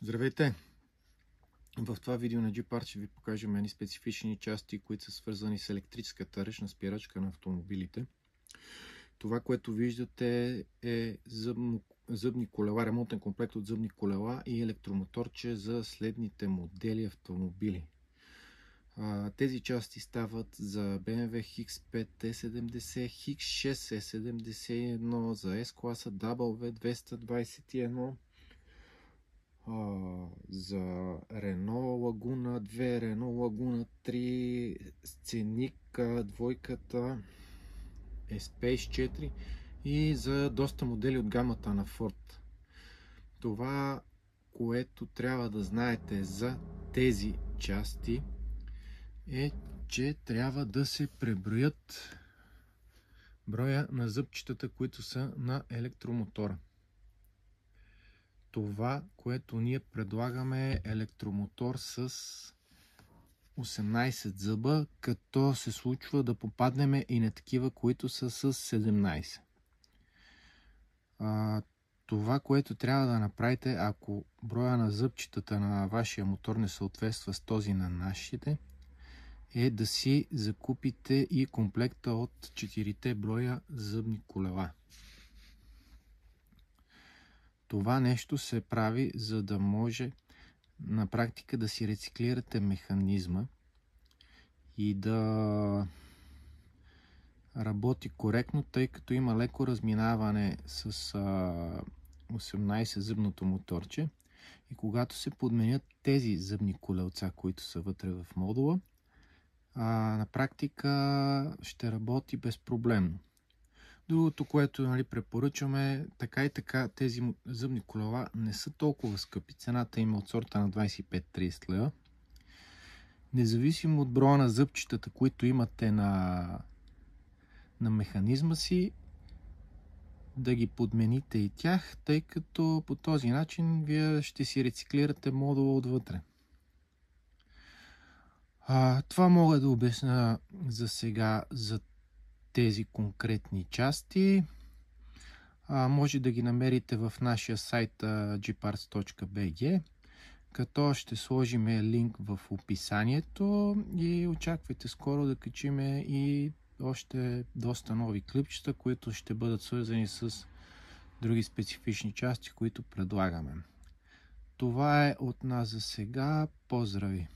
Здравейте! В това видео на Jeepart ще ви покажем едни специфични части, които са свързани с електрическата ръчна спирачка на автомобилите. Това, което виждате, е зъбни колела, ремонтен комплект от зъбни колела и електромоторче за следните модели автомобили. Тези части стават за BMW X5 E70, X6 E71, за S-класа W221, за Renault Laguna 2, Renault Laguna 3, Scenic двойката, Space 4 и за доста модели от гамата на Ford. Това, което трябва да знаете за тези части, е, че трябва да се преброят броя на зъбчетата, които са на електромотора. Това, което ние предлагаме, е електромотор с 18 зъба, като се случва да попаднем и на такива, които са с 17. Това, което трябва да направите, ако броя на зъбчетата на вашия мотор не съответства с този на нашите, е да си закупите и комплекта от 4 броя зъбни колела. Това нещо се прави, за да може на практика да си рециклирате механизма и да работи коректно, тъй като има леко разминаване с 18 зъбното моторче и когато се подменят тези зъбни колелца, които са вътре в модула, на практика ще работи безпроблемно. Другото, което препоръчваме, така и така тези зъбни колела не са толкова скъпи. Цената им е от сорта на 25-30 лева. Независимо от броя на зъбчетата, които имате на механизма си, да ги подмените и тях, тъй като по този начин вие ще си рециклирате модула отвътре. Това мога да обясня за сега за тези конкретни части. Може да ги намерите в нашия сайт jeeparts.bg, като ще сложим линк в описанието и очаквайте скоро да качим и още доста нови клипчета, които ще бъдат свързани с други специфични части, които предлагаме. Това е от нас за сега. Поздрави!